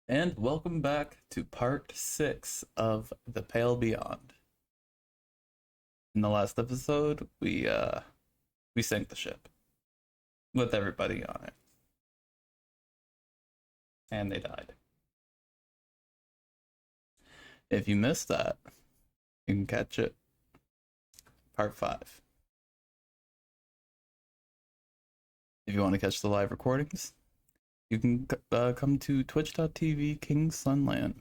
And welcome back to part 6 of The Pale Beyond. In the last episode, we sank the ship with everybody on it, and they died. If you missed that, you can catch it part 5. If you want to catch the live recordings, you can come to twitch.tv kingsunlan.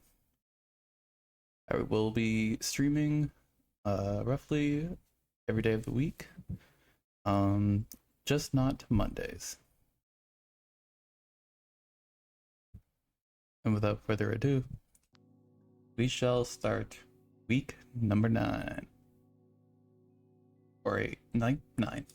I will be streaming roughly every day of the week, just not Mondays. And without further ado, we shall start week number 9. Or 8, 9.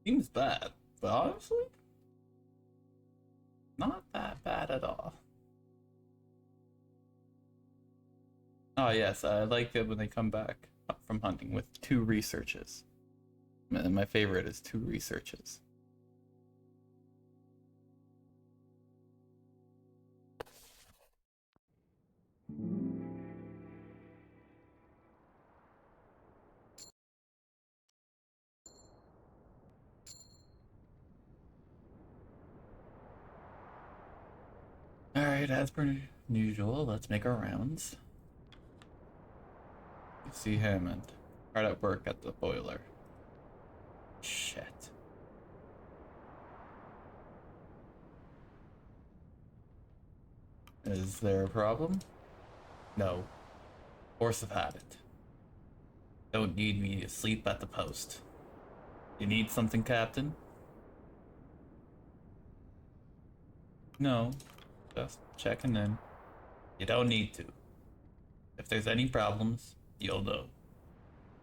Seems bad, but honestly, not that bad at all. Oh yes, I like it when they come back from hunting with 2 researches. And my favorite is 2 researches. Alright, as per usual, let's make our rounds. You see Hammond, hard at work at the boiler. Shit. Is there a problem? No. Horse have had it. Don't need me to sleep at the post. You need something, Captain? No. Just checking in. You don't need to. If there's any problems, you'll know.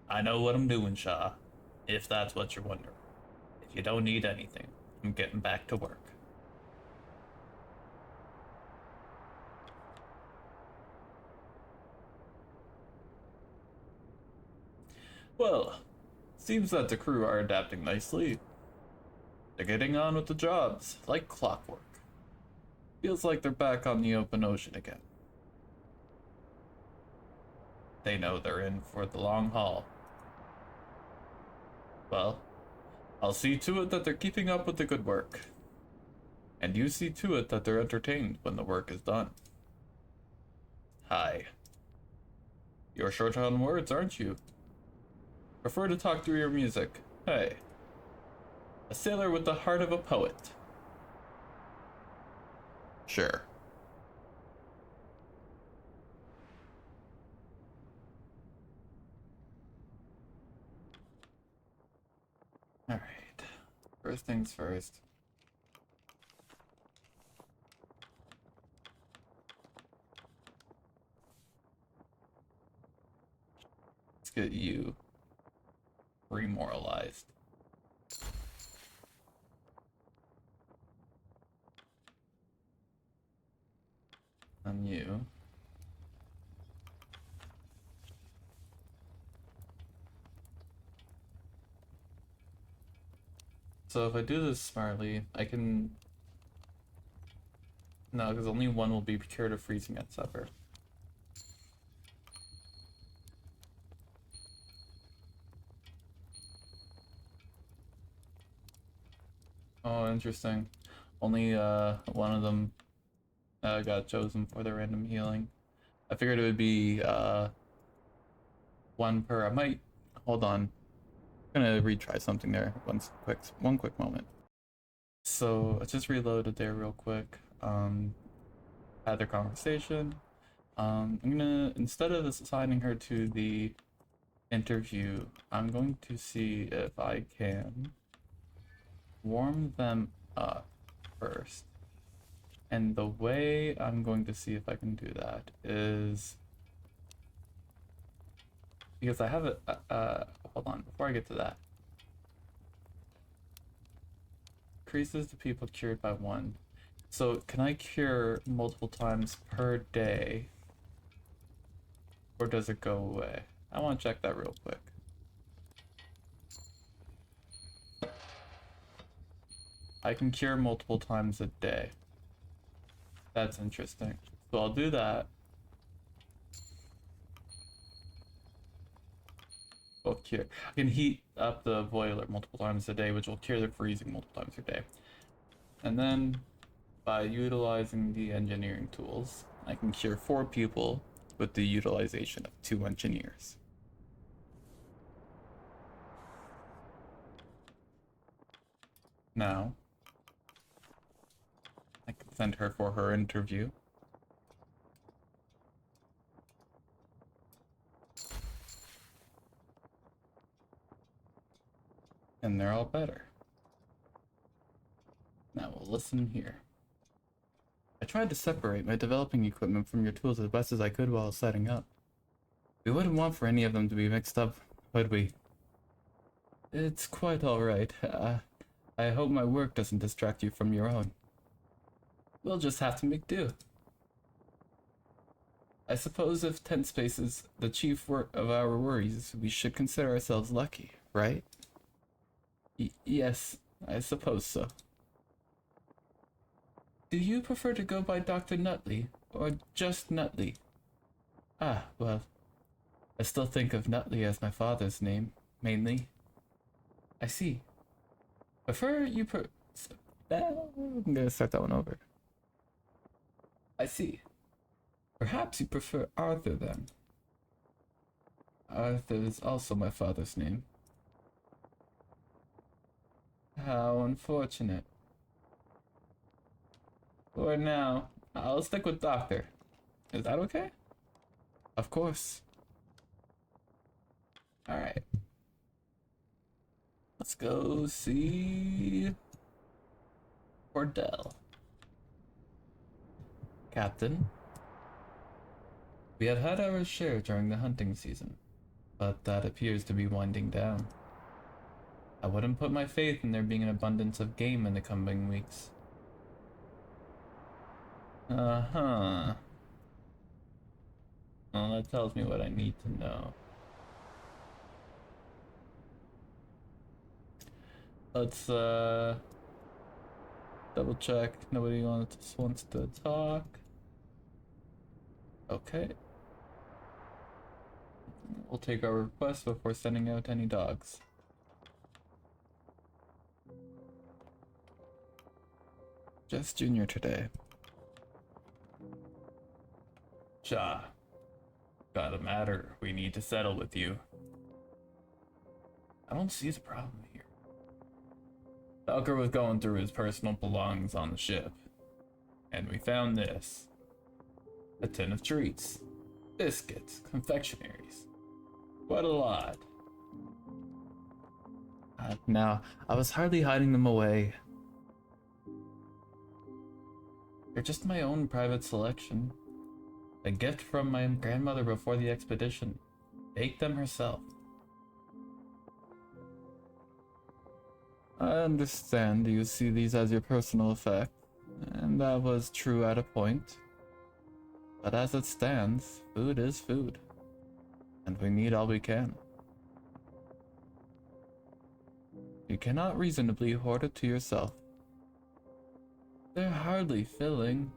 I know what I'm doing, Shaw, if that's what you're wondering. If you don't need anything, I'm getting back to work. Well, seems that the crew are adapting nicely. They're getting on with the jobs, like clockwork. Feels like they're back on the open ocean again. They know they're in for the long haul. Well, I'll see to it that they're keeping up with the good work. And you see to it that they're entertained when the work is done. Hi. You're short on words, aren't you? Prefer to talk through your music. Hey. A sailor with the heart of a poet. Sure. Alright. First things first. Let's get you remoralized. On you. So if I do this smartly, I can... No, because only one will be cured of freezing at supper. Oh, interesting. Only one of them got chosen for the random healing. I figured it would be one per. I might hold on. I'm gonna retry something there. One quick moment. So I just reloaded there real quick. Had their conversation. I'm gonna, instead of assigning her to the interview, I'm going to see if I can warm them up first. And the way I'm going to see if I can do that is because I have hold on, before I get to that. Increases the people cured by 1. So can I cure multiple times per day? Or does it go away? I want to check that real quick. I can cure multiple times a day. That's interesting. So I'll do that. Will cure. I can heat up the boiler multiple times a day, which will cure the freezing multiple times a day. And then, by utilizing the engineering tools, I can cure 4 people with the utilization of 2 engineers. Now, I can send her for her interview. And they're all better. Now we'll listen here. I tried to separate my developing equipment from your tools as best as I could while setting up. We wouldn't want for any of them to be mixed up, would we? It's quite alright. I hope my work doesn't distract you from your own. We'll just have to make do. I suppose if tent space is the chief of our worries, we should consider ourselves lucky, right? Yes, I suppose so. Do you prefer to go by Dr. Nutley, or just Nutley? Ah, well, I still think of Nutley as my father's name, mainly. I see. I'm gonna start that one over. I see. Perhaps you prefer Arthur then. Arthur is also my father's name. How unfortunate. For now, I'll stick with Doctor. Is that okay? Of course. Alright. Let's go see Cordell. Captain, we have had our share during the hunting season, but that appears to be winding down. I wouldn't put my faith in there being an abundance of game in the coming weeks. Uh-huh. Well, that tells me what I need to know. Let's, double check. Nobody wants to talk. Okay. We'll take our request before sending out any dogs. Just Junior today. Shaw. Got a matter we need to settle with you. I don't see the problem here. Falker was going through his personal belongings on the ship, and we found this. A tin of treats, biscuits, confectionaries. Quite a lot. Now, I was hardly hiding them away. They're just my own private selection. A gift from my grandmother before the expedition. Baked them herself. I understand you see these as your personal effect, and that was true at a point. But as it stands, food is food, and we need all we can. You cannot reasonably hoard it to yourself. They're hardly filling.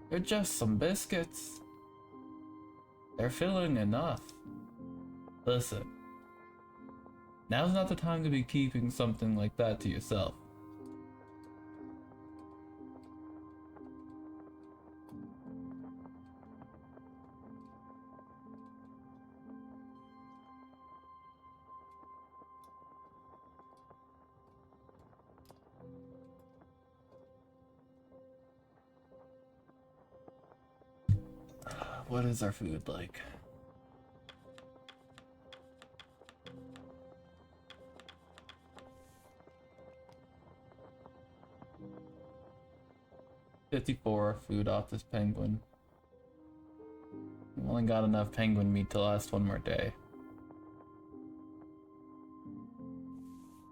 They're just some biscuits. They're filling enough. Listen, now's not the time to be keeping something like that to yourself. What is our food like? 54 food off this penguin. We've only got enough penguin meat to last one more day.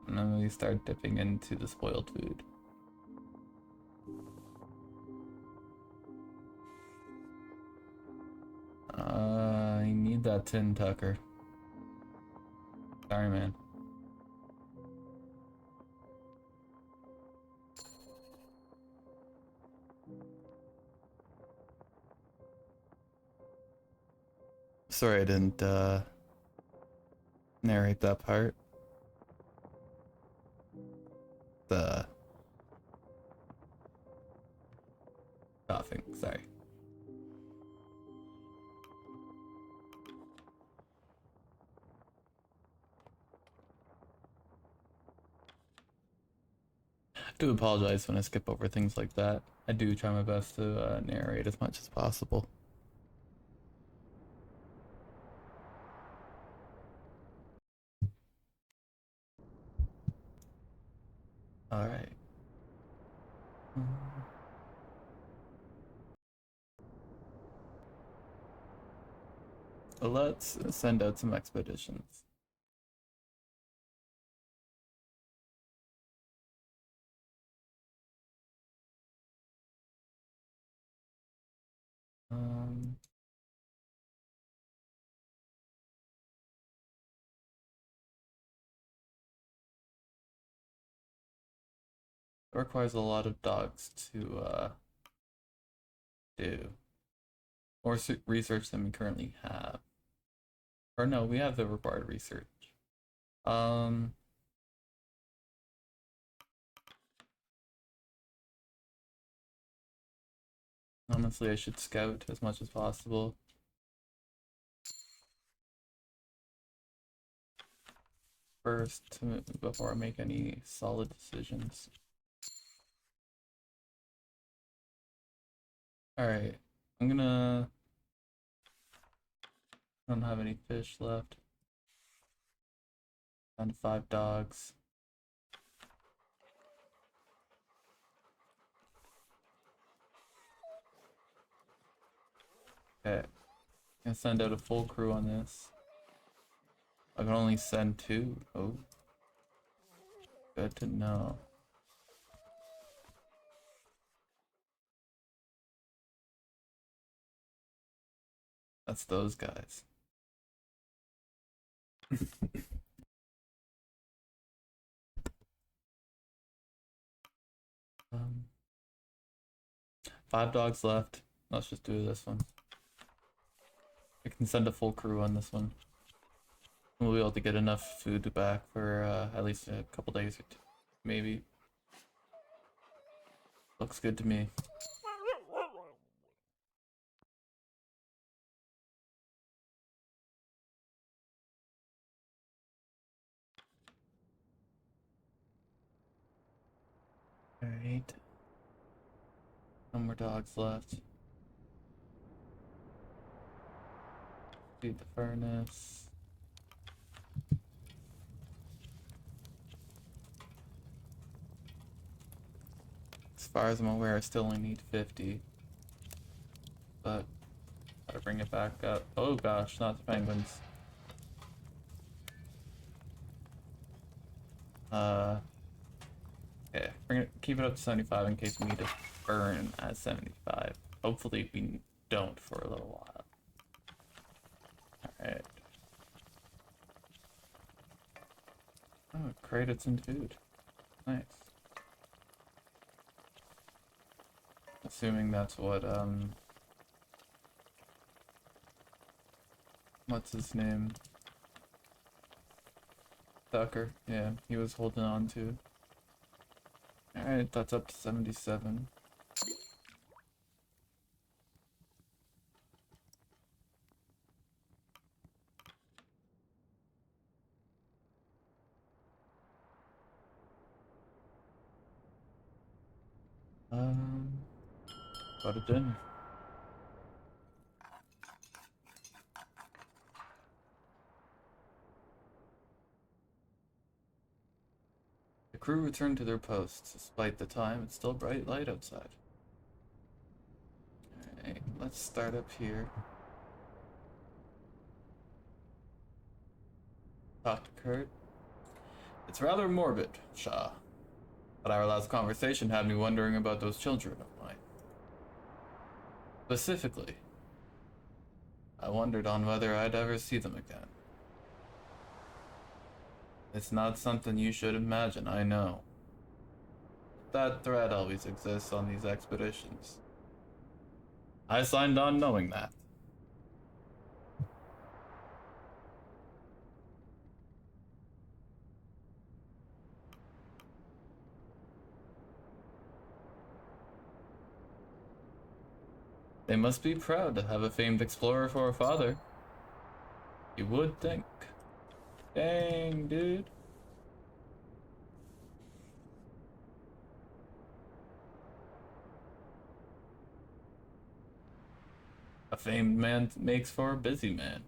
And then we start dipping into the spoiled food. I need that tin, Tucker. Sorry, man. Sorry I didn't narrate that part. The coughing, sorry. I do apologize when I skip over things like that. I do try my best to narrate as much as possible. Alright. Let's send out some expeditions. Um, it requires a lot of dogs to do. Or research than we currently have. Or no, we have the required research. Um, Honestly, I should scout as much as possible. First, before I make any solid decisions. Alright, I'm gonna... I don't have any fish left. Down to 5 dogs. Okay, I'm gonna send out a full crew on this. I can only send 2. Oh, good to know. That's those guys. um, 5 dogs left. Let's just do this one. I can send a full crew on this one. We'll be able to get enough food back for at least a couple days or two, maybe. Looks good to me. Alright. No more dogs left. Feed the furnace. As far as I'm aware, I still only need 50. But, gotta bring it back up. Oh gosh, not the penguins. Okay, keep it up to 75 in case we need to burn at 75. Hopefully we don't for a little while. Alright. Oh, created some food. Nice. Assuming that's what, what's his name? Tucker. Yeah, he was holding on to. Alright, that's up to 77. Go to dinner. The crew returned to their posts. Despite the time, it's still bright light outside. let's start up here. Talk to Kurt. It's rather morbid, Shaw. But our last conversation had me wondering about those children of mine. Specifically, I wondered on whether I'd ever see them again. It's not something you should imagine, I know. That threat always exists on these expeditions. I signed on knowing that. They must be proud to have a famed explorer for a father. You would think. Dang, dude. A famed man makes for a busy man,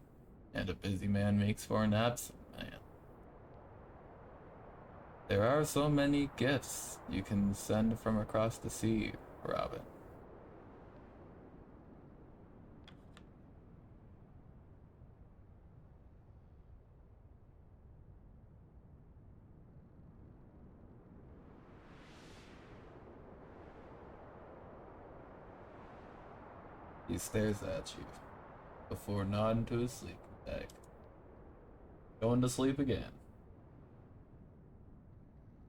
and a busy man makes for an absent man. There are so many gifts you can send from across the sea, Robin. He stares at you before nodding to his sleeping bag. Going to sleep again.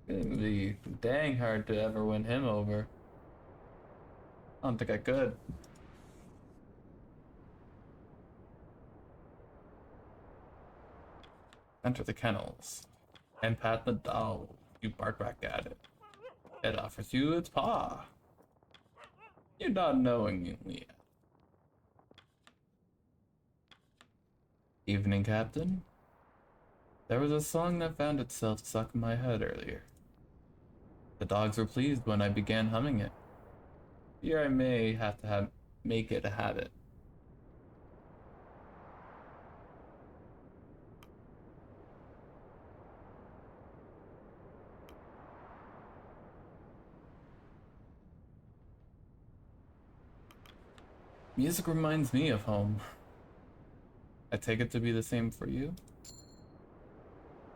It'd be dang hard to ever win him over. I don't think I could. Enter the kennels and pat the dog. You bark back at it. It offers you its paw. You nod knowingly. Evening, Captain. There was a song that found itself stuck in my head earlier. The dogs were pleased when I began humming it. Fear I may have to make it a habit. Music reminds me of home. I take it to be the same for you?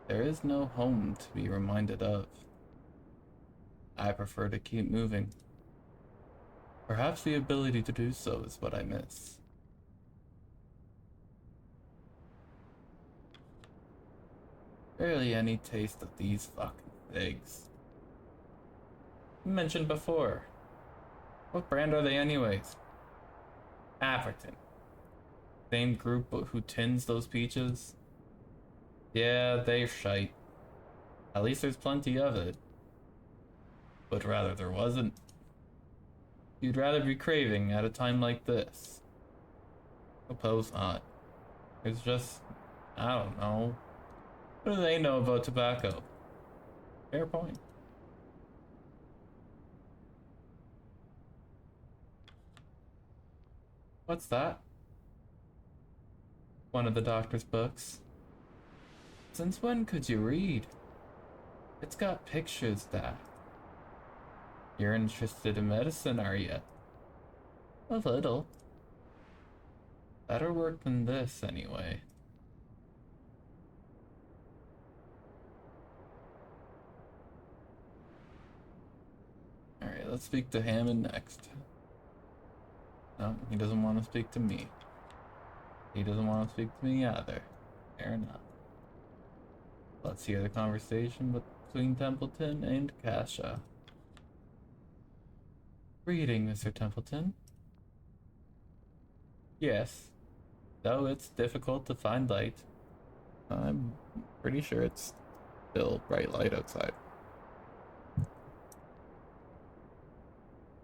There is no home to be reminded of. I prefer to keep moving. Perhaps the ability to do so is what I miss. Barely any taste of these fucking things. Mentioned before. What brand are they anyways? African. Same group who tins those peaches? Yeah, they're shite. At least there's plenty of it. But rather there wasn't. You'd rather be craving at a time like this. Suppose not. It's just, I don't know. What do they know about tobacco? Fair point. What's that? One of the doctor's books. Since when could you read? It's got pictures that. You're interested in medicine, are you? A little. Better work than this, anyway. Alright, let's speak to Hammond next. No, he doesn't want to speak to me. He doesn't want to speak to me either. Fair enough. Let's hear the conversation between Templeton and Kasha. Reading, Mr. Templeton. Yes, though it's difficult to find light. I'm pretty sure it's still bright light outside.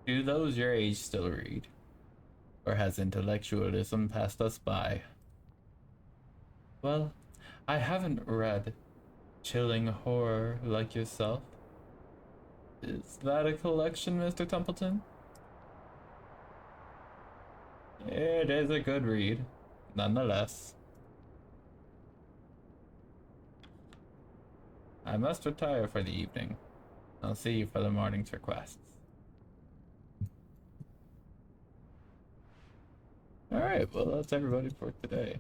Do those your age still read? Or has intellectualism passed us by? Well, I haven't read chilling horror like yourself. Is that a collection, Mr. Templeton? It is a good read, nonetheless. I must retire for the evening. I'll see you for the morning's requests. Alright, well, that's everybody for today.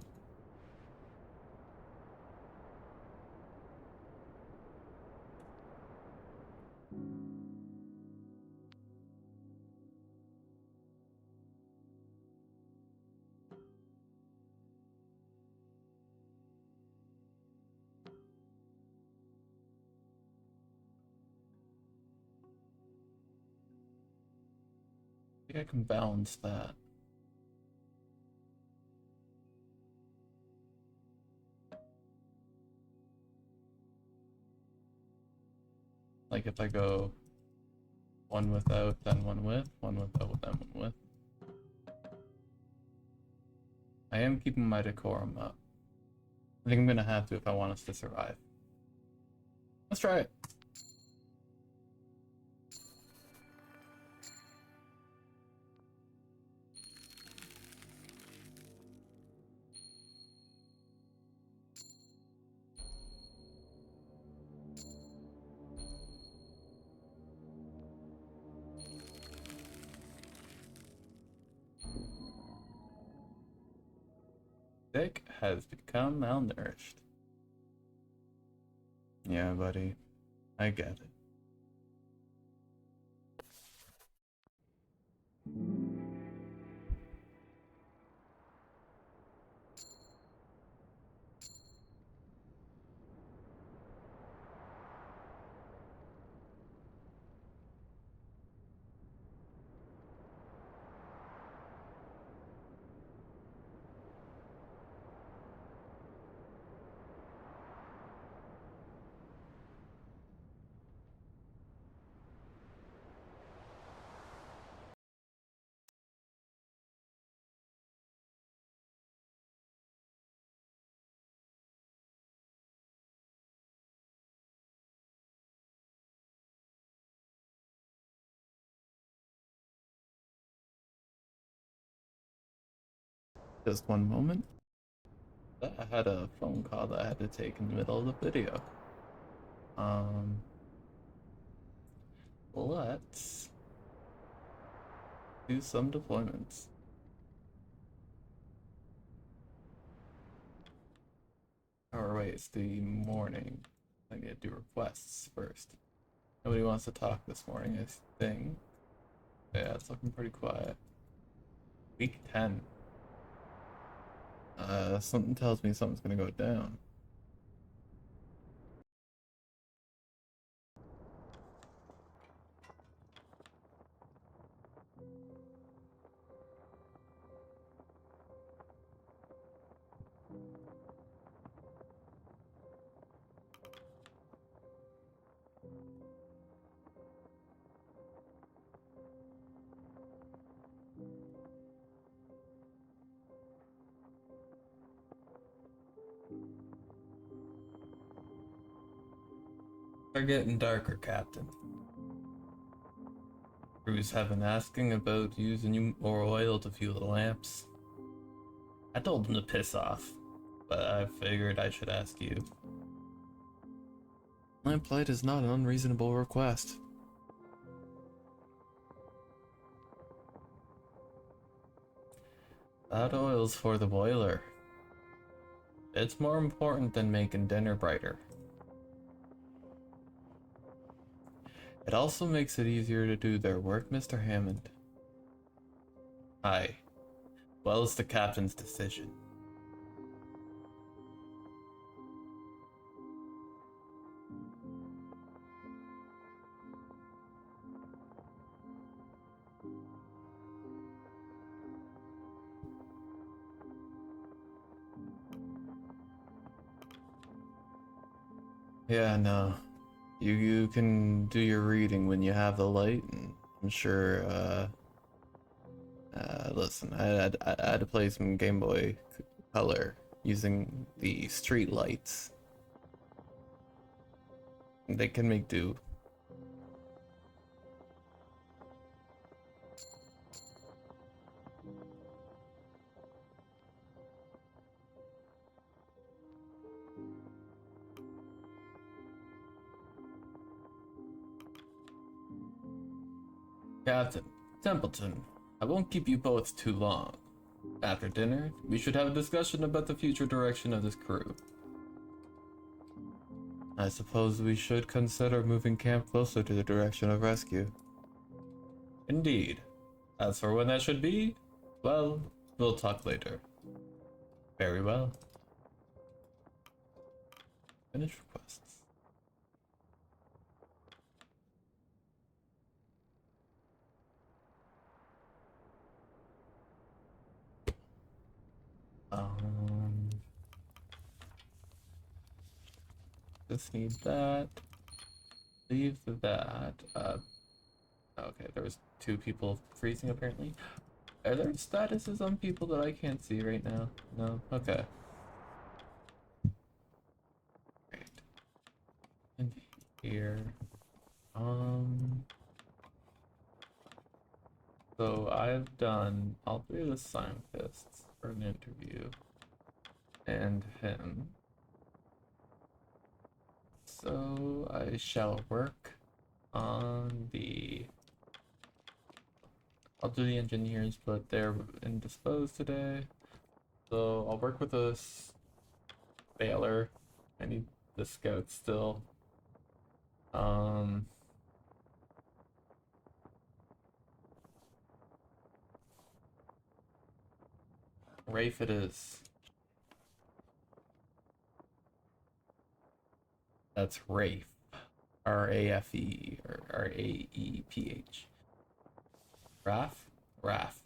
I think I can balance that. Like if I go one without, then one with, one without, then one with. I am keeping my decorum up. I think I'm gonna have to if I want us to survive. Let's try it. Dick has become malnourished. Yeah, buddy. I get it. Just one moment. I had a phone call that I had to take in the middle of the video. Um, let's do some deployments. Or wait, it's the morning. I need to do requests first. Nobody wants to talk this morning, I think. Yeah, it's looking pretty quiet. Week 10. Something tells me something's gonna go down. They're getting darker, Captain. Crews have been asking about using more oil to fuel the lamps. I told them to piss off, but I figured I should ask you. Lamplight is not an unreasonable request. That oil's for the boiler. It's more important than making dinner brighter. It also makes it easier to do their work, Mr. Hammond. Aye. Well, it's the captain's decision. Yeah, no. You can do your reading when you have the light, and I'm sure, listen, I had to play some Game Boy Color using the street lights. They can make do. Captain Templeton, I won't keep you both too long. After dinner, we should have a discussion about the future direction of this crew. I suppose we should consider moving camp closer to the direction of rescue. Indeed. As for when that should be, well, we'll talk later. Very well. Finish requests. Just need that. Leave that. Okay, there was 2 people freezing apparently. Are there statuses on people that I can't see right now? No? Okay. Great. And here. So I've done all 3 of the scientists for an interview. And him. So I shall work on the... I'll do the engineers, but they're indisposed today. So I'll work with a Baylor. I need the scout still. Rafe it is. That's Rafe. R-A-F-E or R-A-E-P-H. Raf? Raf.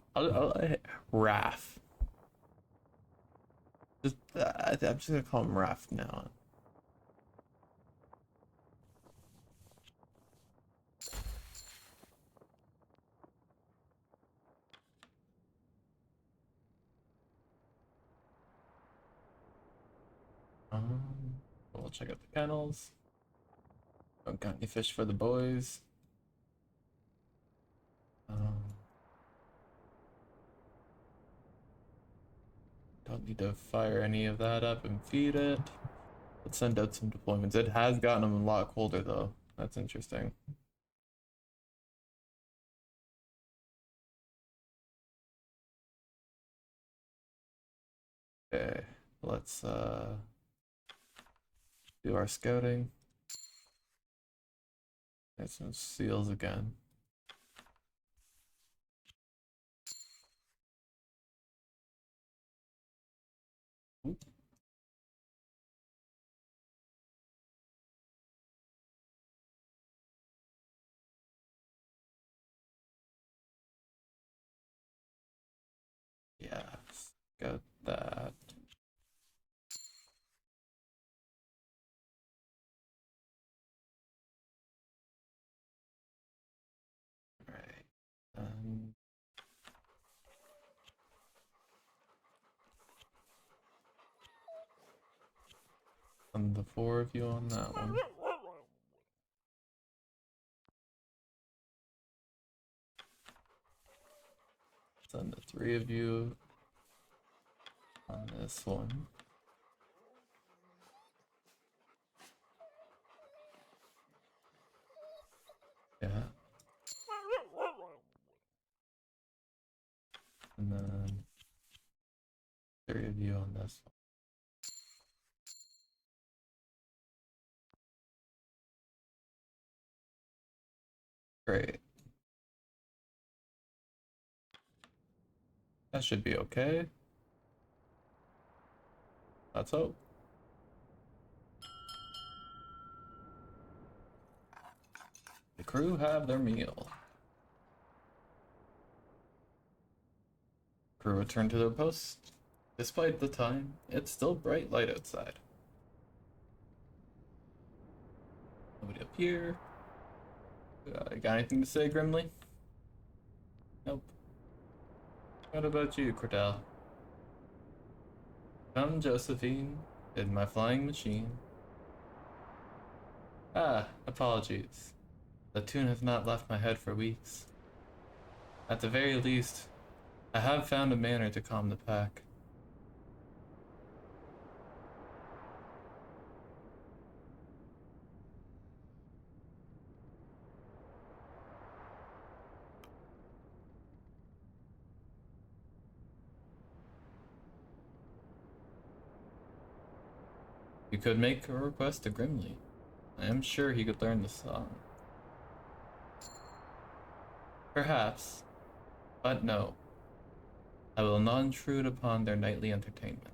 Raf. Just, I'm just gonna call him Raf now. We'll check out the kennels. Don't got any fish for the boys. Don't need to fire any of that up and feed it. Let's send out some deployments. It has gotten them a lot colder though. That's interesting. Okay, let's do our scouting. There's some seals again. Oop. Yeah, got that. Right. And the 4 of you on that one. Send the 3 of you on this one. Yeah. And then 3 of you on this one. Great. That should be okay. Let's hope. The crew have their meal. Crew return to their posts. Despite the time, it's still bright light outside. Nobody up here. Got anything to say, Grimly? Nope. What about you, Cordell? Come, Josephine, in my flying machine. Ah, apologies. The tune has not left my head for weeks. At the very least, I have found a manner to calm the pack. You could make a request to Grimly. I am sure he could learn the song. Perhaps, but no. I will not intrude upon their nightly entertainment.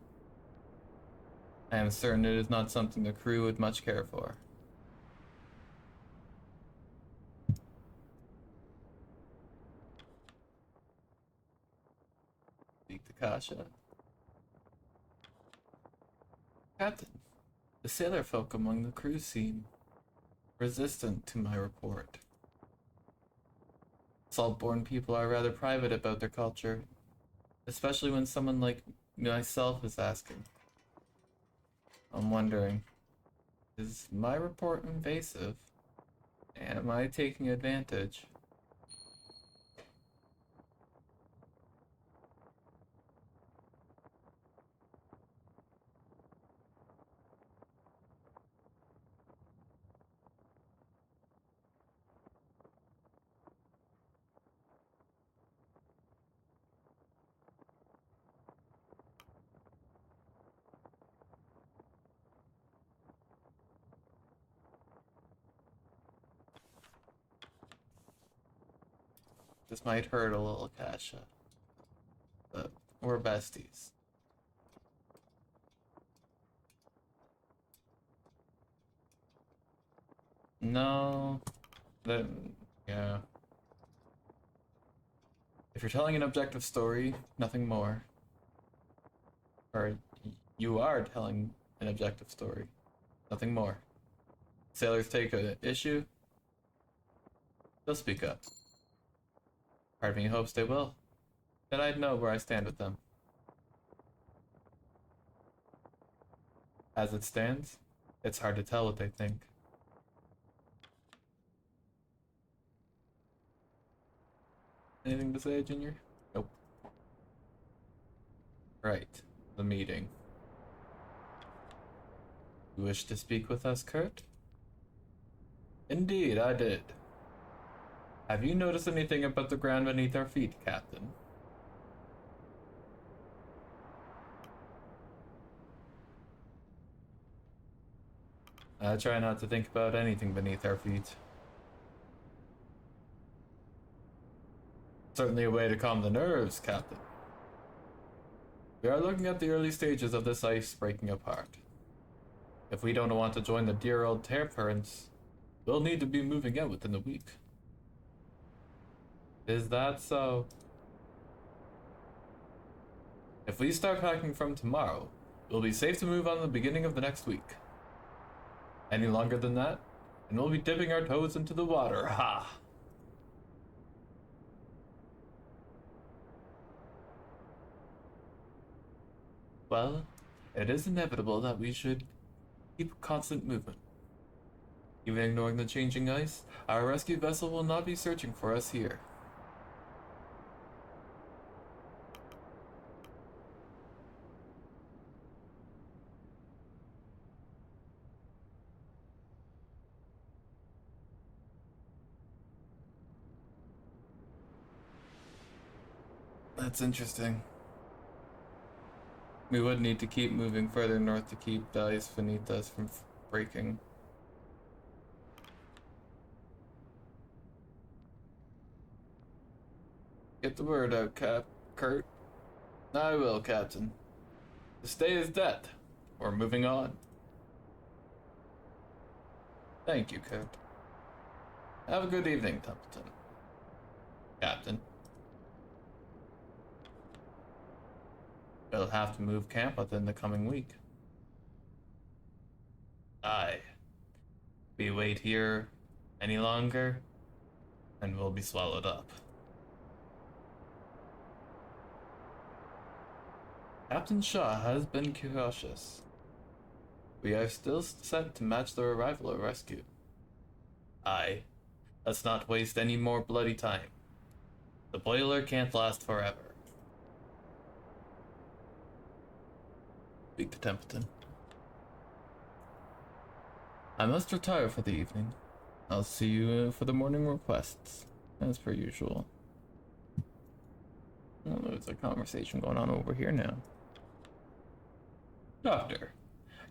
I am certain it is not something the crew would much care for. Speak to Kasha. Captain, the sailor folk among the crew seem resistant to my report. Saltborn people are rather private about their culture, especially when someone like myself is asking. I'm wondering, is my report invasive? Am I taking advantage? This might hurt a little, Kasha, but we're besties. No, then, yeah. If you're telling an objective story, nothing more. Or you are telling an objective story, nothing more. Sailors take an issue, they'll speak up. Part of me hopes they will. Then I'd know where I stand with them. As it stands, it's hard to tell what they think. Anything to say, Junior? Nope. Right, the meeting. You wish to speak with us, Kurt? Indeed, I did. Have you noticed anything about the ground beneath our feet, Captain? I try not to think about anything beneath our feet. Certainly a way to calm the nerves, Captain. We are looking at the early stages of this ice breaking apart. If we don't want to join the dear old tear currents, we'll need to be moving out within the week. Is that so? If we start packing from tomorrow, we'll be safe to move on the beginning of the next week. Any longer than that, and we'll be dipping our toes into the water, ha! Well, it is inevitable that we should keep constant movement. Even ignoring the changing ice, our rescue vessel will not be searching for us here. That's interesting. We would need to keep moving further north to keep the ice beneath us from breaking. Get the word out, Kurt. I will, Captain. The stay is dead. We're moving on. Thank you, Kurt. Have a good evening, Templeton. Captain. We'll have to move camp within the coming week. Aye. We wait here any longer, and we'll be swallowed up. Captain Shaw has been cautious. We are still set to match the arrival of rescue. Aye. Let's not waste any more bloody time. The boiler can't last forever. Speak to Templeton. I must retire for the evening. I'll see you for the morning requests, as per usual. Oh, there's a conversation going on over here now. Doctor,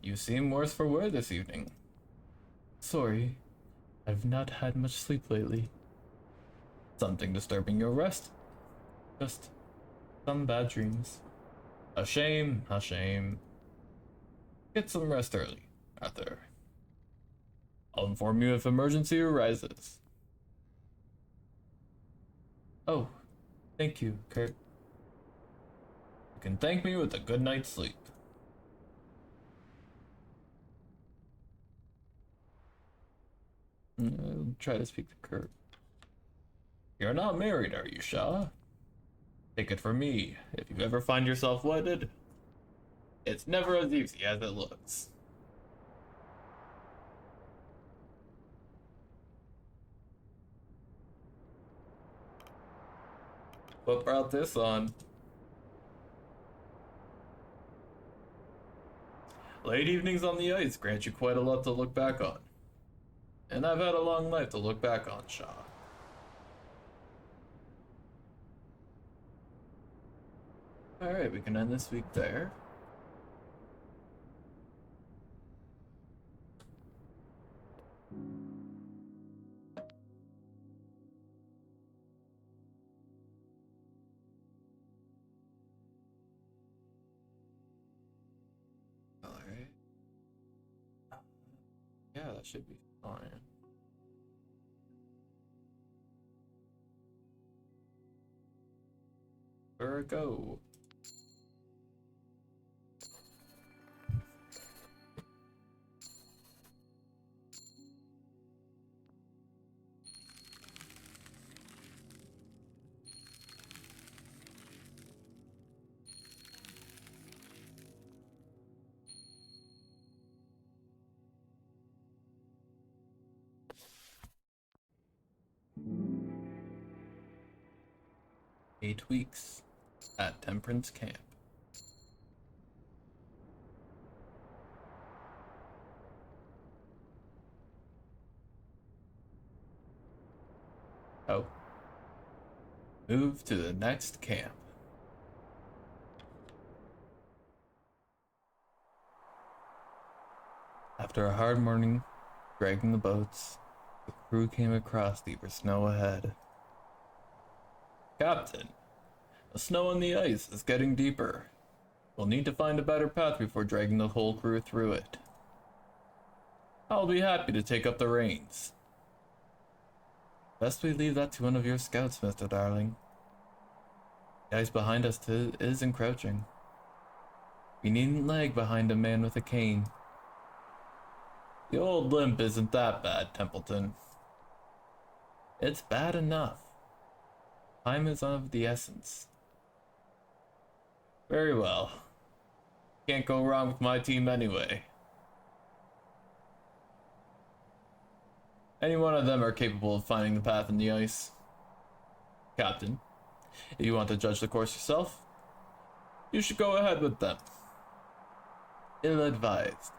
You seem worse for wear this evening. Sorry, I've not had much sleep lately. Something disturbing your rest? Just some bad dreams. A shame, a shame. Get some rest early, Arthur. I'll inform you if emergency arises. Oh, thank you, Kurt. You can thank me with a good night's sleep. I'll try to speak to Kurt. You're not married, are you, Shaw? Take it from me, if you ever find yourself wedded, it's never as easy as it looks. What brought this on? Late evenings on the ice grant you quite a lot to look back on. And I've had a long life to look back on, Shaw. Alright, we can end this week there. Alright. Yeah, that should be fine. Where it go? Eight weeks at Temperance Camp. Oh. Move to the next camp. After a hard morning dragging the boats, the crew came across deeper snow ahead. Captain, the snow on the ice is getting deeper. We'll need to find a better path before dragging the whole crew through it. I'll be happy to take up the reins. Best we leave that to one of your scouts, Mr. Darling. The ice behind us is encroaching. We needn't lag behind a man with a cane. The old limp isn't that bad, Templeton. It's bad enough. Time is of the essence. Very well. Can't go wrong with my team anyway. Any one of them are capable of finding the path in the ice. Captain, if you want to judge the course yourself, you should go ahead with them. Ill-advised.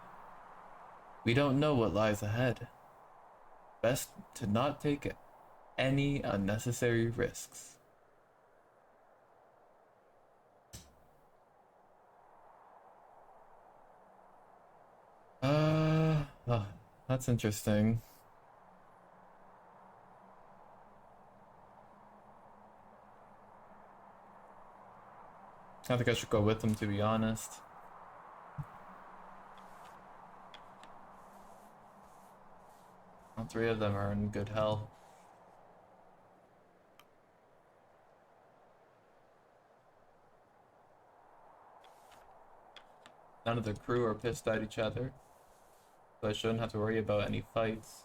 We don't know what lies ahead. Best to not take any unnecessary risks. Oh, that's interesting. I think I should go with them, to be honest. All three of them are in good health. None of the crew are pissed at each other, so I shouldn't have to worry about any fights.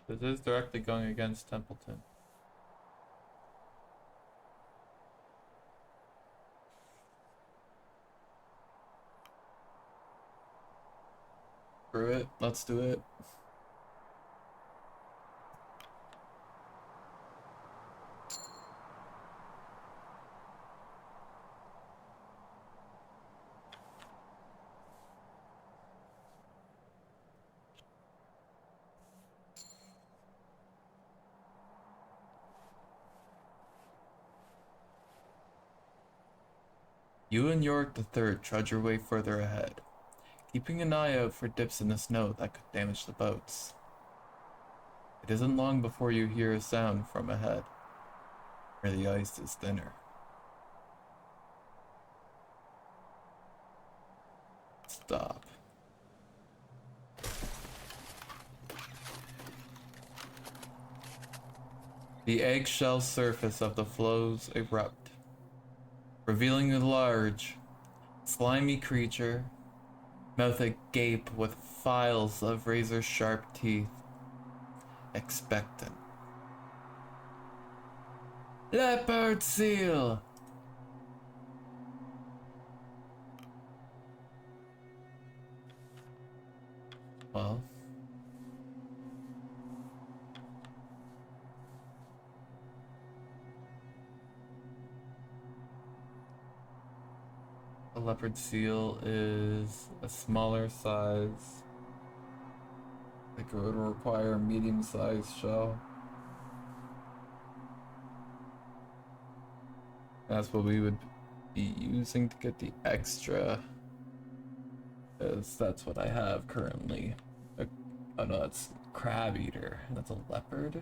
This is directly going against Templeton. Screw it, let's do it. You and Yorick the Third trudge your way further ahead, keeping an eye out for dips in the snow that could damage the boats. It isn't long before you hear a sound from ahead, where the ice is thinner. Stop. The eggshell surface of the floes erupt, revealing a large, slimy creature, mouth agape with files of razor-sharp teeth, expectant. Leopard seal! Well, a leopard seal is a smaller size. Like it would require a medium-sized shell. That's what we would be using to get the extra. Because that's what I have currently. Oh no, that's crab eater. That's a leopard?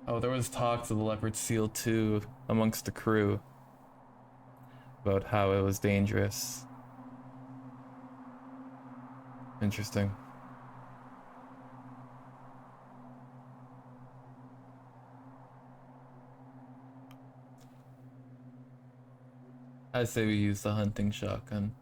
Oh, there was talks of the leopard seal too amongst the crew about how it was dangerous. Interesting. I say we use the hunting shotgun.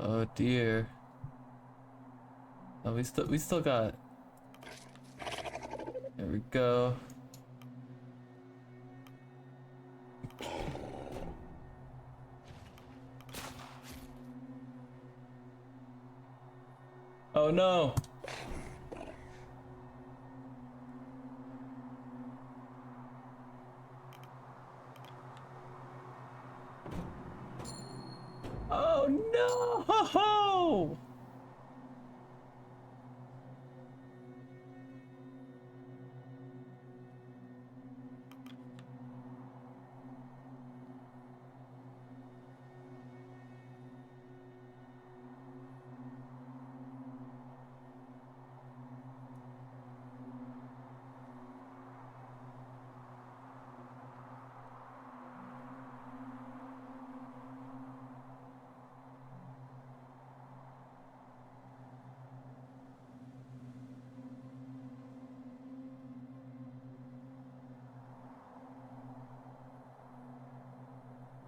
Oh dear. Oh, we still got. There we go. Oh no. Oh no!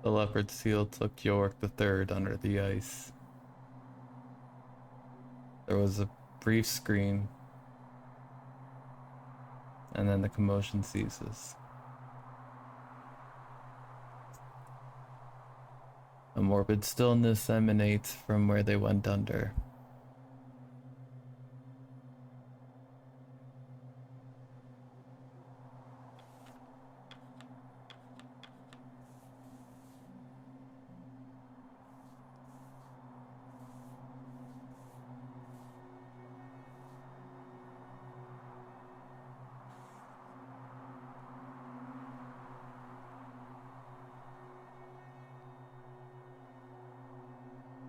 The leopard seal took York the Third under the ice. There was a brief scream, and then the commotion ceases. A morbid stillness emanates from where they went under.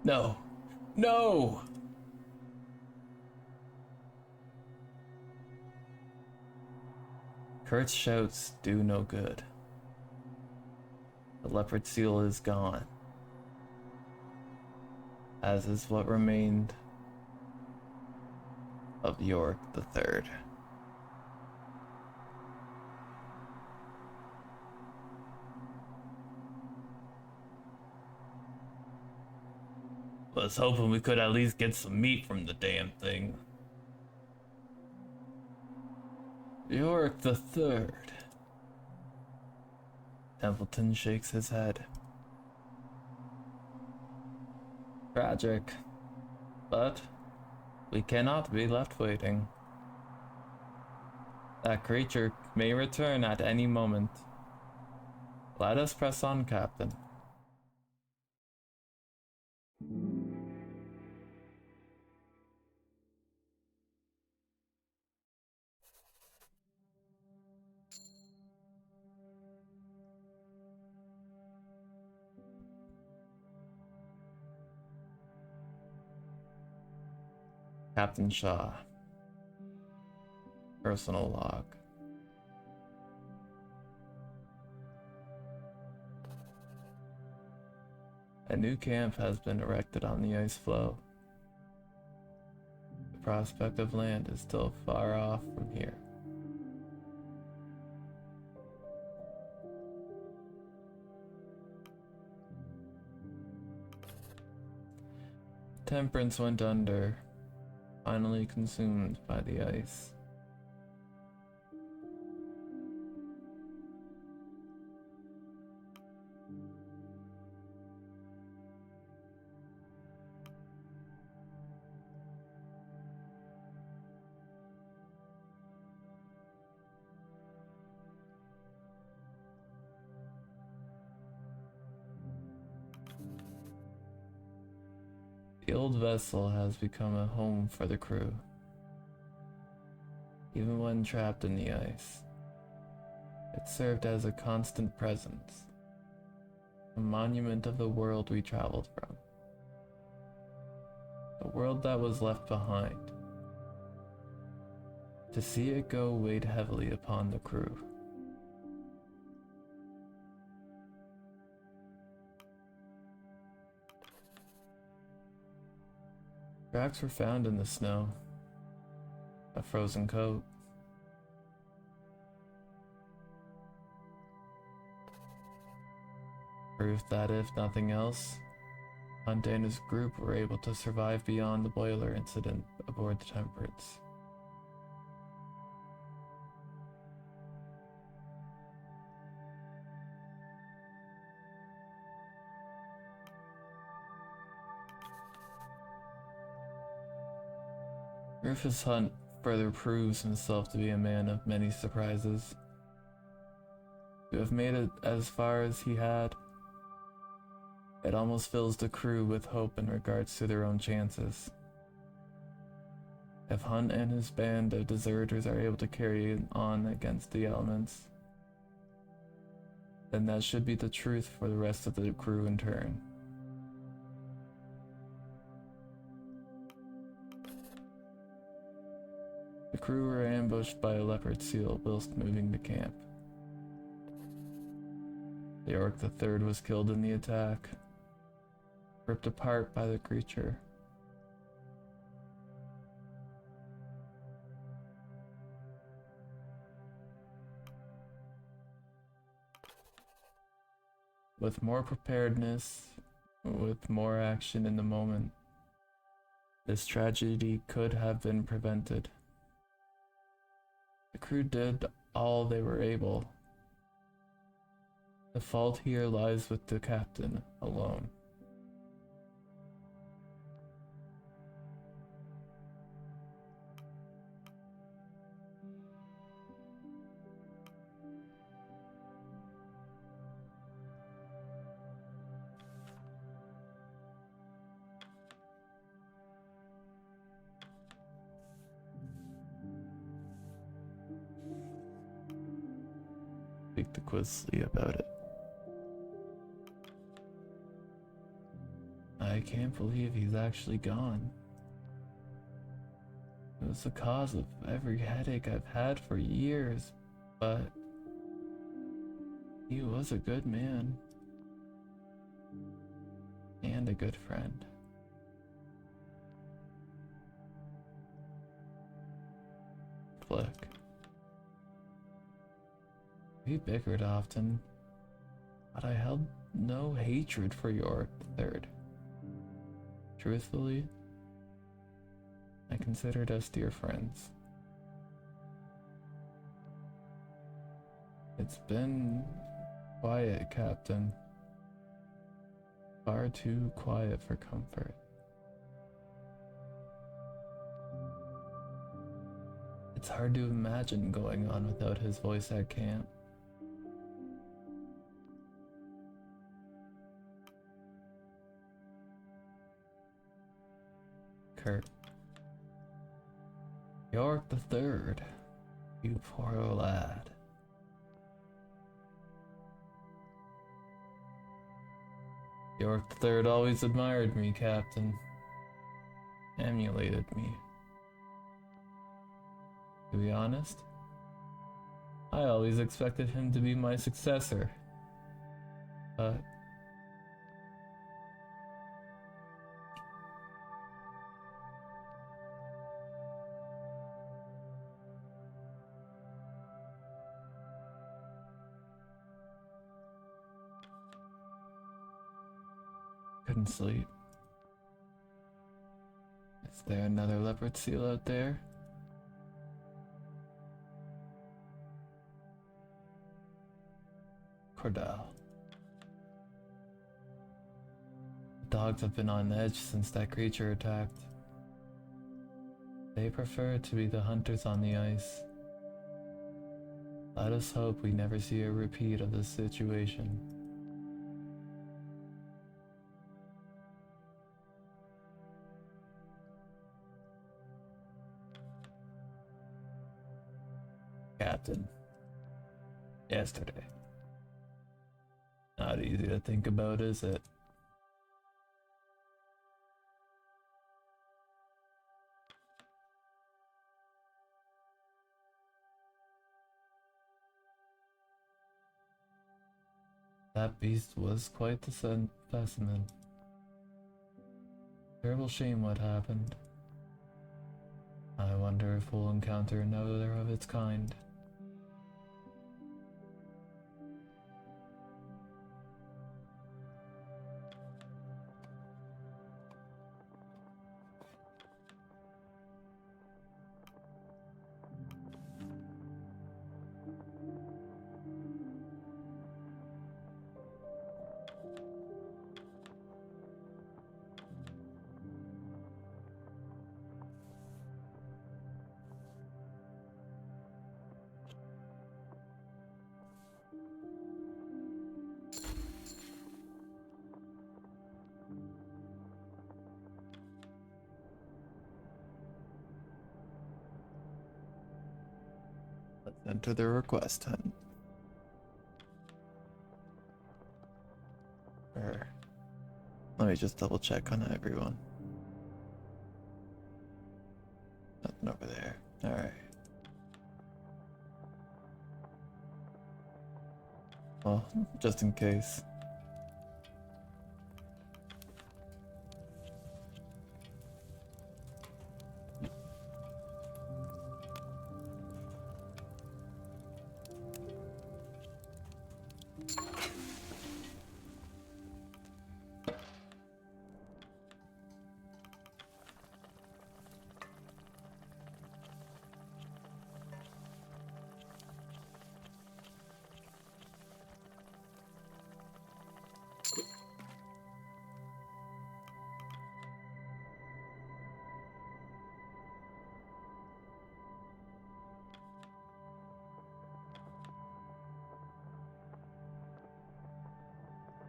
No! No! Kurt's shouts do no good. The leopard seal is gone, as is what remained of York the Third. Was hoping we could at least get some meat from the damn thing. York the Third. Templeton shakes his head. Tragic, but we cannot be left waiting. That creature may return at any moment. Let us press on, Captain. Captain Shaw. Personal log. A new camp has been erected on the ice floe. The prospect of land is still far off from here. Temperance went under, finally consumed by the ice. The old vessel has become a home for the crew, even when trapped in the ice. It served as a constant presence, a monument of the world we traveled from, the world that was left behind. To see it go weighed heavily upon the crew. Tracks were found in the snow, a frozen coat. Proof that if nothing else, Hunt and his group were able to survive beyond the boiler incident aboard the Temperance. Rufus Hunt further proves himself to be a man of many surprises. To have made it as far as he had, it almost fills the crew with hope in regards to their own chances. If Hunt and his band of deserters are able to carry on against the elements, then that should be the truth for the rest of the crew in turn. The crew were ambushed by a leopard seal whilst moving to camp. The Orc III was killed in the attack, ripped apart by the creature. With more preparedness, with more action in the moment, this tragedy could have been prevented. The crew did all they were able. The fault here lies with the captain alone. Speak to Quisley about it. I can't believe he's actually gone. It was the cause of every headache I've had for years, but he was a good man. And a good friend. Flick. We bickered often, but I held no hatred for York III. Truthfully, I considered us dear friends. It's been quiet, Captain. Far too quiet for comfort. It's hard to imagine going on without his voice at camp. Kurt. York the Third. You poor old lad. York the Third always admired me, Captain. Emulated me. To be honest, I always expected him to be my successor. But couldn't sleep. Is there another leopard seal out there? Cordell. The dogs have been on edge since that creature attacked. They prefer to be the hunters on the ice. Let us hope we never see a repeat of this situation. Captain. Yesterday. Not easy to think about, is it? That beast was quite the specimen. Terrible shame what happened. I wonder if we'll encounter another of its kind. Let's enter the request tent. Let me just double check on everyone. Nothing over there. Alright. Well, just in case.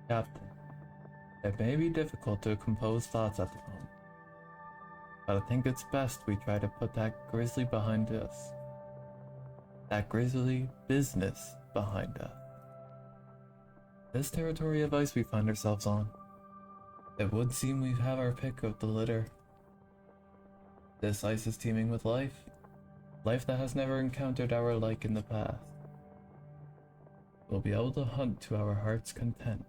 Captain, it may be difficult to compose thoughts at the moment, but I think it's best we try to put that grisly behind us. That grisly business behind us. This territory of ice we find ourselves on, it would seem we have our pick of the litter. This ice is teeming with life, life that has never encountered our like in the past. We'll be able to hunt to our heart's content.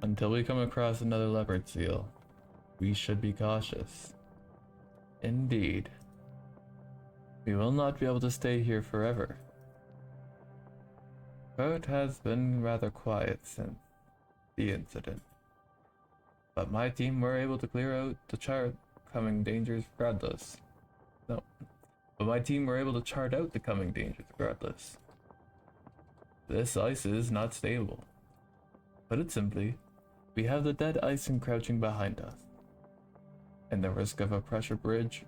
Until we come across another leopard seal, we should be cautious. Indeed. We will not be able to stay here forever. Kurt has been rather quiet since the incident, but my team were able to clear out the coming dangers regardless. No. But my team were able to chart out the coming dangers regardless. This ice is not stable. Put it simply, we have the dead ice encroaching behind us, and the risk of a pressure bridge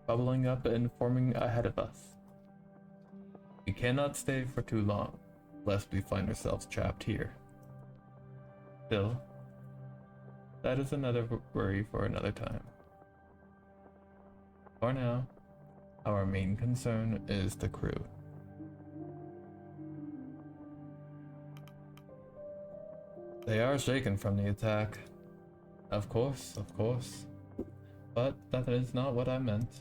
bubbling up and forming ahead of us. We cannot stay for too long, lest we find ourselves trapped here. Still, that is another worry for another time. For now, our main concern is the crew. They are shaken from the attack. Of course. But that is not what I meant.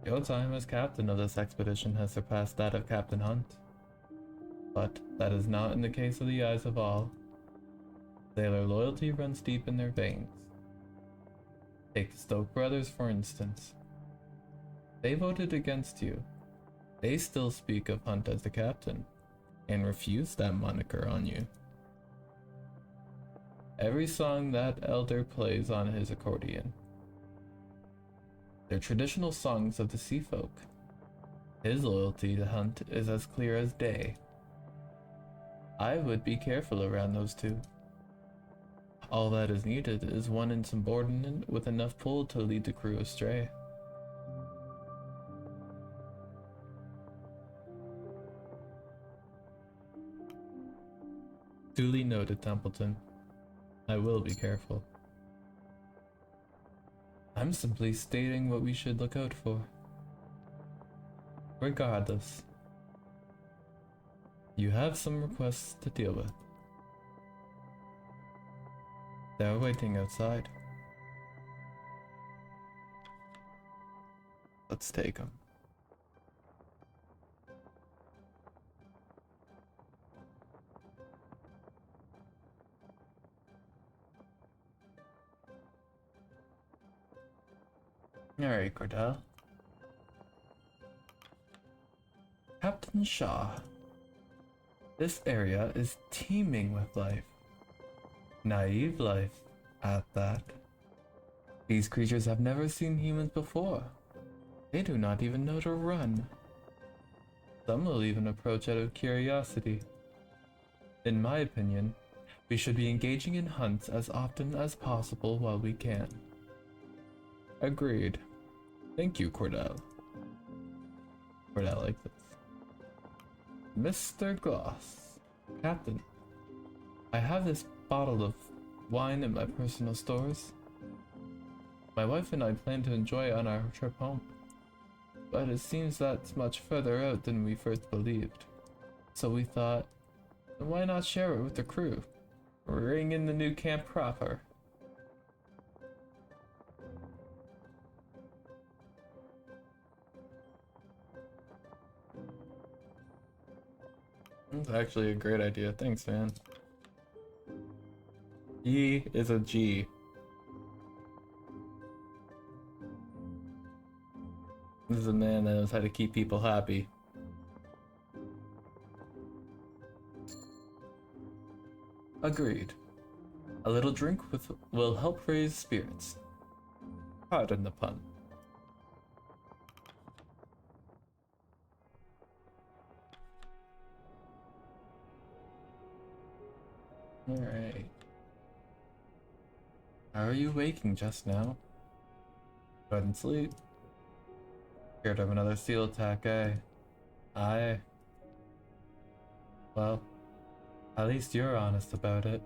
Your time as captain of this expedition has surpassed that of Captain Hunt. But that is not in the case of the eyes of all. Sailor loyalty runs deep in their veins. Take the Stoke brothers, for instance. They voted against you. They still speak of Hunt as the captain, and refuse that moniker on you. Every song that elder plays on his accordion. They're traditional songs of the sea folk. His loyalty to Hunt is as clear as day. I would be careful around those two. All that is needed is one insubordinate with enough pull to lead the crew astray. Duly noted, Templeton. I will be careful. I'm simply stating what we should look out for. Regardless, you have some requests to deal with. They're waiting outside. Let's take them. Alright, Cordell. Captain Shaw. This area is teeming with life. Naive life, at that. These creatures have never seen humans before. They do not even know to run. Some will even approach out of curiosity. In my opinion, we should be engaging in hunts as often as possible while we can. Agreed. Thank you, Cordell. Cordell like this. Mr. Gloss. Captain, I have this bottle of wine in my personal stores. My wife and I plan to enjoy it on our trip home, but it seems that's much further out than we first believed. So we thought, why not share it with the crew? Ring in the new camp proper. That's actually a great idea. Thanks, man. G is a G. This is a man that knows how to keep people happy. Agreed. A little drink will help raise spirits. Pardon the pun. Alright. How are you waking just now? Go ahead and sleep. Scared of another seal attack, eh? Aye. Well, at least you're honest about it.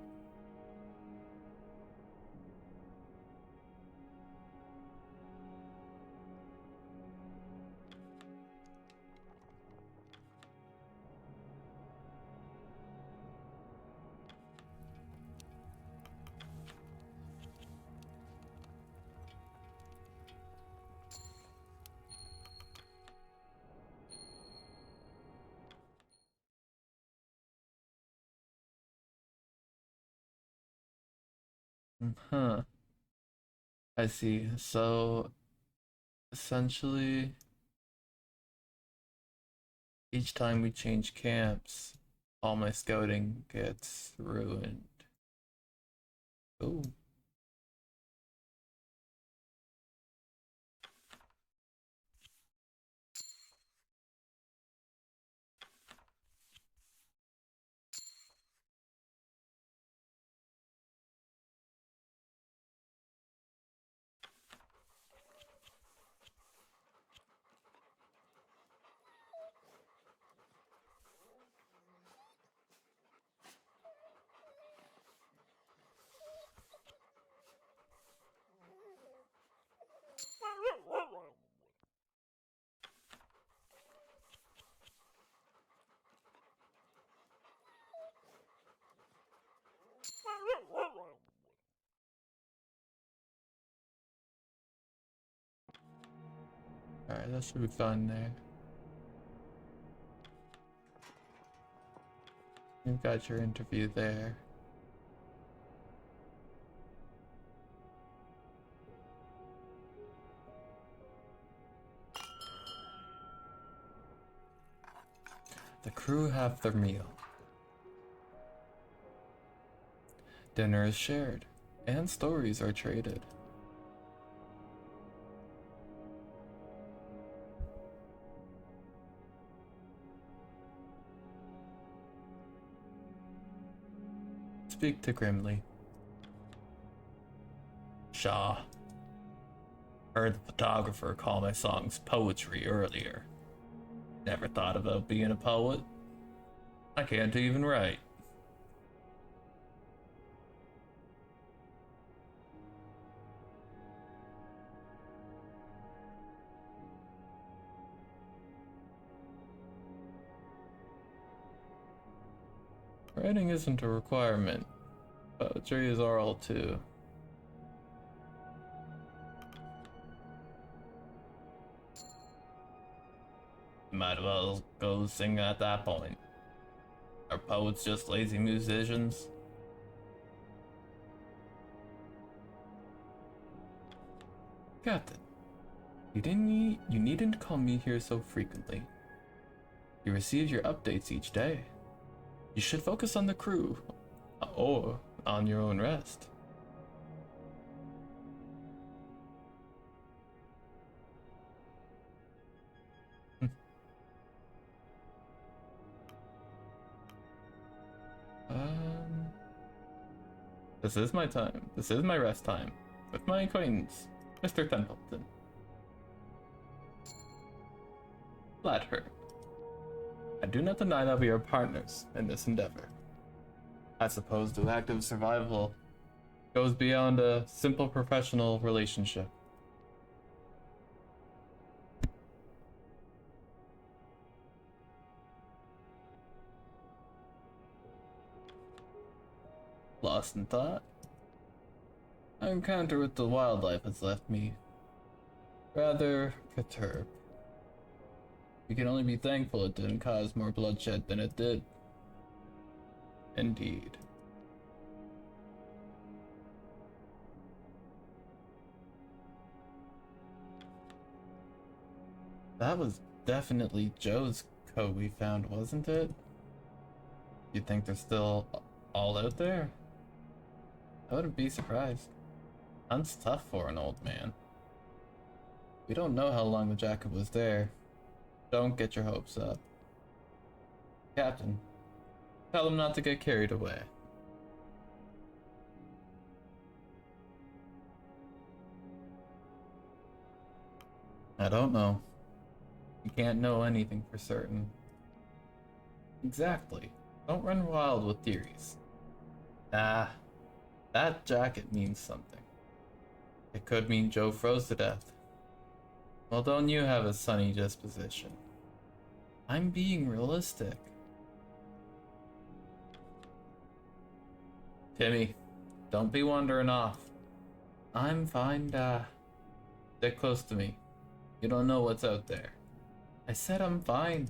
Huh. I see. So, essentially, each time we change camps, all my scouting gets ruined. Oh. that should be fun there. You've got your interview there. The crew have their meal. Dinner is shared, and stories are traded. Speak to Grimly. Shaw. Heard the photographer call my songs poetry earlier. Never thought about being a poet. I can't even write. Writing isn't a requirement. Poetry is oral too. Might as well go sing at that point. Are poets just lazy musicians? Captain, you needn't call me here so frequently. You receive your updates each day. You should focus on the crew, or on your own rest. This is my time. This is my rest time. With my acquaintance, Mr. Templeton. Let her. I do not deny that we are partners in this endeavor. I suppose the active survival goes beyond a simple professional relationship. Lost in thought? My encounter with the wildlife has left me rather perturbed. We can only be thankful it didn't cause more bloodshed than it did. Indeed. That was definitely Joe's coat we found, wasn't it? You think they're still all out there? I wouldn't be surprised. Hunt's tough for an old man. We don't know how long the jacket was there. Don't get your hopes up. Captain, tell him not to get carried away. I don't know. You can't know anything for certain. Exactly. Don't run wild with theories. Ah, that jacket means something. It could mean Joe froze to death. Well, don't you have a sunny disposition? I'm being realistic. Timmy, don't be wandering off. I'm fine, Stick close to me. You don't know what's out there. I said I'm fine.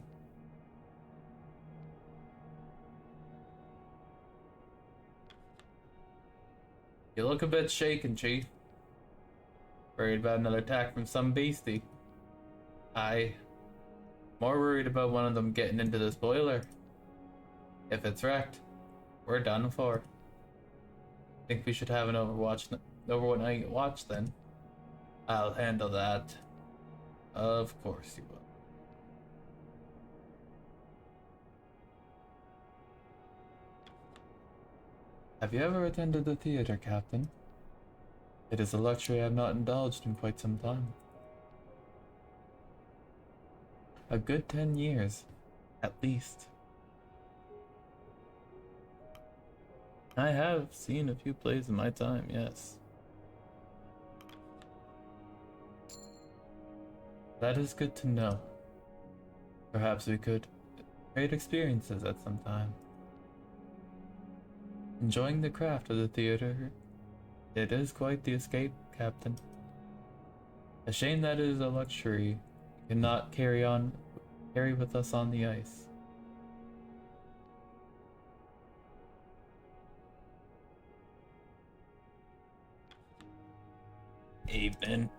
You look a bit shaken, Chief. Worried about another attack from some beastie. More worried about one of them getting into this boiler. If it's wrecked, we're done for. Think we should have an overnight watch then? I'll handle that. Of course you will. Have you ever attended the theater, Captain? It is a luxury I have not indulged in quite some time. A good 10 years, at least. I have seen a few plays in my time, yes. That is good to know. Perhaps we could trade experiences at some time. Enjoying the craft of the theater, it is quite the escape, Captain. A shame that it is a luxury you cannot carry with us on the ice. Evening.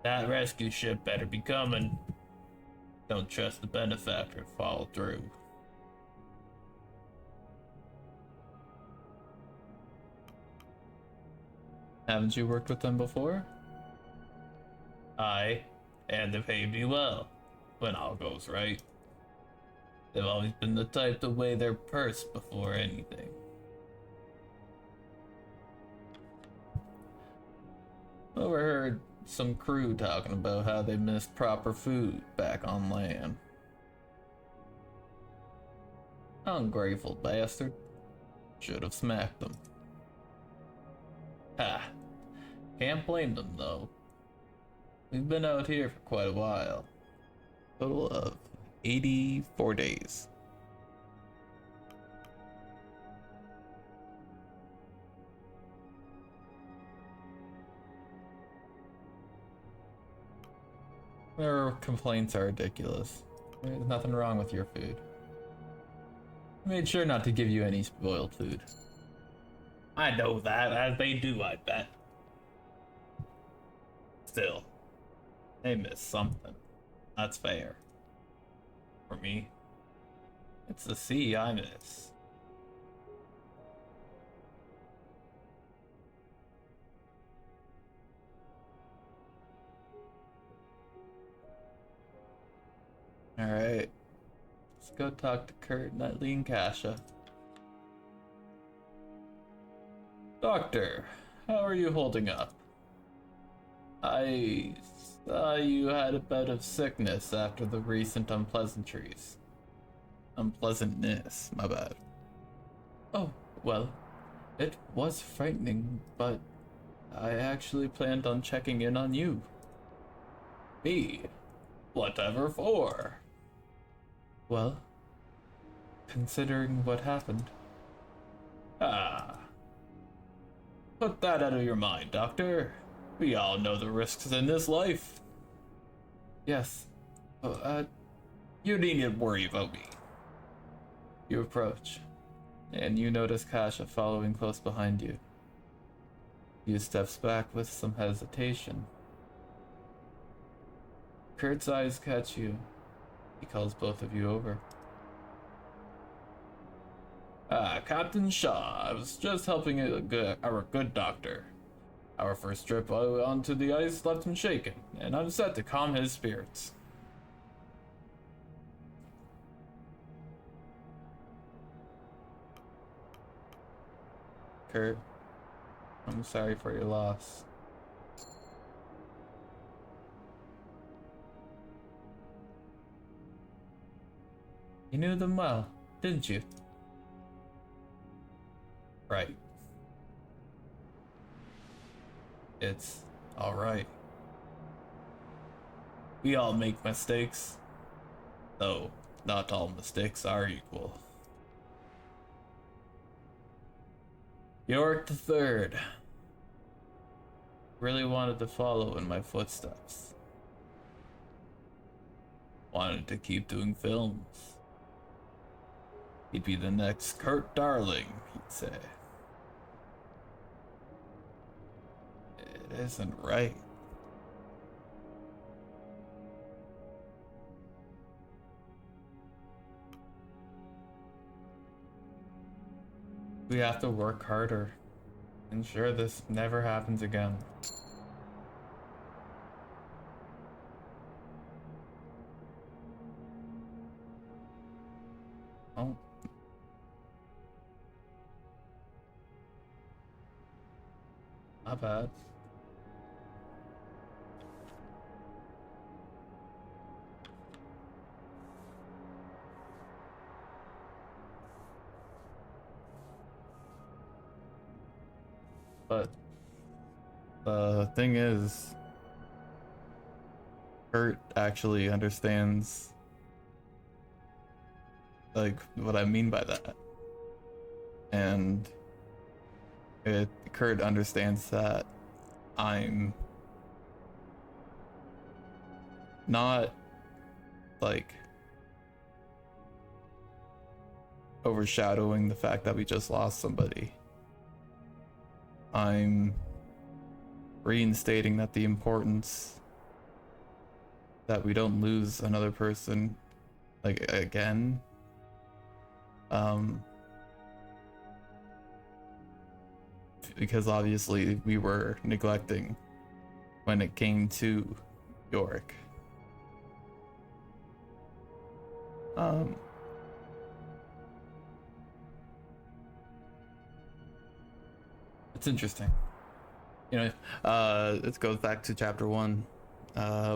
That rescue ship better be coming. Don't trust the benefactor to follow through. Haven't you worked with them before? Aye, and they paid me well, when all goes right. They've always been the type to weigh their purse before anything. Overheard some crew talking about how they missed proper food back on land. Ungrateful bastard. Should have smacked them. Ha! Can't blame them though. We've been out here for quite a while. Total of 84 days. Their complaints are ridiculous. There's nothing wrong with your food. I made sure not to give you any spoiled food. I know that, as they do, I bet. Still, they missed something. That's fair. For me, it's the sea I miss. Alright. Let's go talk to Kurt, Nutley, and Kasha. Doctor, how are you holding up? I saw you had a bit of sickness after the recent unpleasantries. Unpleasantness, my bad. Oh, well, it was frightening, but I actually planned on checking in on you. Me? Whatever for? Well, considering what happened. Ah. Put that out of your mind, Doctor. We all know the risks in this life. Yes. You needn't worry about me. You approach, and you notice Kasha following close behind you. You steps back with some hesitation. Kurt's eyes catch you. He calls both of you over. Ah, Captain Shaw, I was just helping our good doctor. Our first trip onto the ice left him shaken, and I'm set to calm his spirits. Kurt, I'm sorry for your loss. You knew them well, didn't you? Right. It's alright. We all make mistakes, though not all mistakes are equal. York the Third really wanted to follow in my footsteps. Wanted to keep doing films. He'd be the next Kurt Darling, he'd say. It isn't right. We have to work harder. Ensure this never happens again. Oh. Not bad. But the thing is, Kurt actually understands like what I mean by that. And Kurt understands that I'm not like overshadowing the fact that we just lost somebody. I'm reinstating that the importance that we don't lose another person like again. Because obviously we were neglecting when it came to Yorick. It's interesting. You know, it goes back to chapter 1,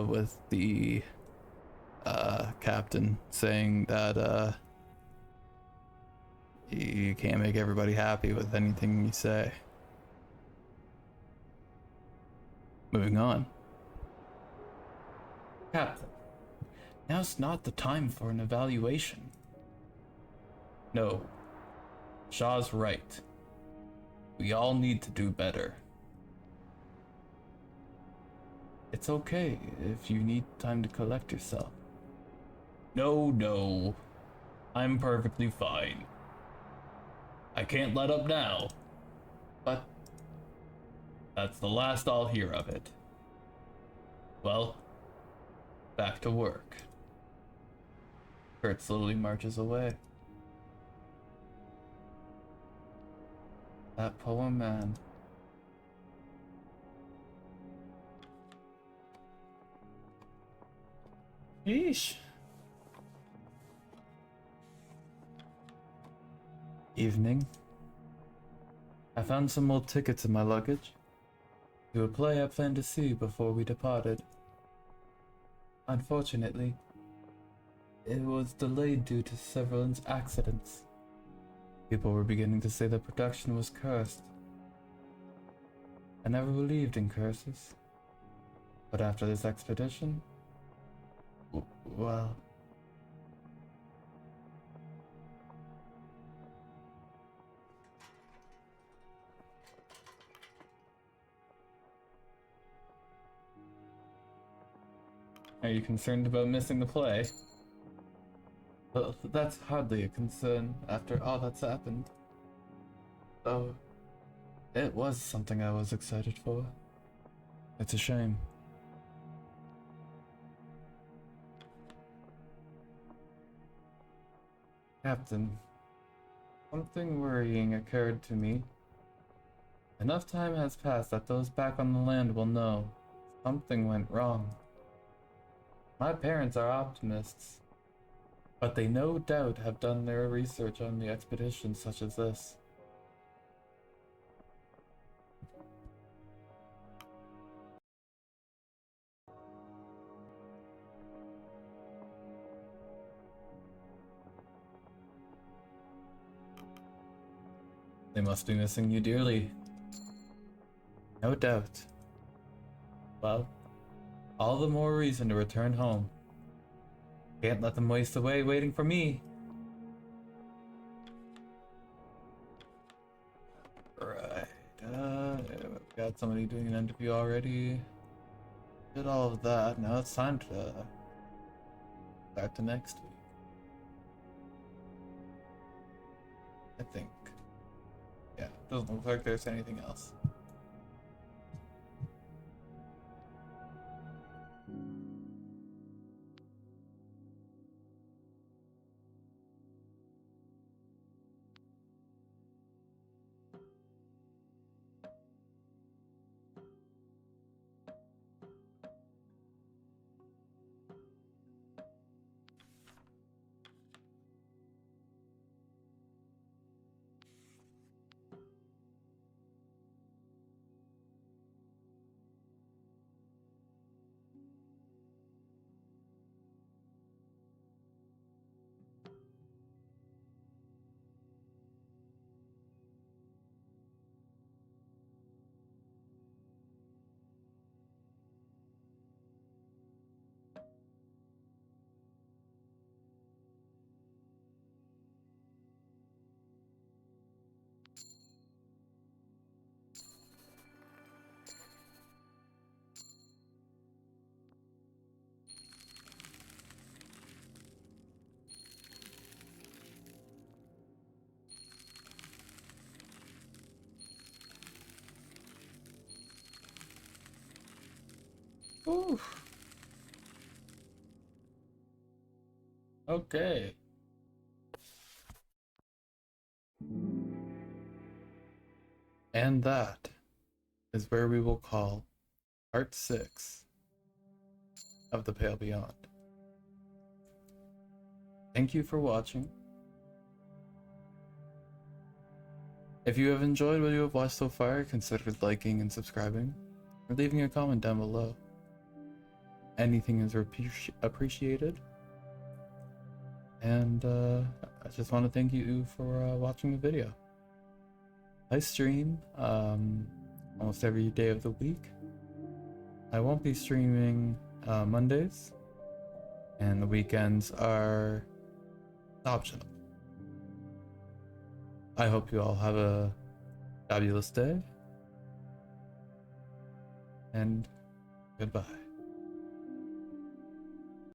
with the captain saying that you can't make everybody happy with anything you say. Moving on. Captain, now's not the time for an evaluation. No. Shaw's right. We all need to do better. It's okay if you need time to collect yourself. No. I'm perfectly fine. I can't let up now. But that's the last I'll hear of it. Well, back to work. Kurt slowly marches away. That poor man. Yeesh. Evening. I found some old tickets in my luggage to a play I planned to see before we departed. Unfortunately, it was delayed due to several accidents. People were beginning to say the production was cursed. I never believed in curses. But after this expedition, well... Are you concerned about missing the play? Well, that's hardly a concern after all that's happened. Oh, it was something I was excited for. It's a shame. Captain, something worrying occurred to me. Enough time has passed that those back on the land will know something went wrong. My parents are optimists, but they no doubt have done their research on the expedition such as this. They must be missing you dearly. No doubt. Well, all the more reason to return home. Can't let them waste away waiting for me. Right, we've got somebody doing an interview already. Did all of that, now it's time to start to next week. I think. Yeah, doesn't look like there's anything else. Whew. Okay. And that is where we will call part 6 of The Pale Beyond. Thank you for watching. If you have enjoyed what you have watched so far, consider liking and subscribing, or leaving a comment down below. Anything is appreciated. And I just want to thank you for watching the video. I stream almost every day of the week. I won't be streaming Mondays, and the weekends are optional. I hope you all have a fabulous day, and goodbye.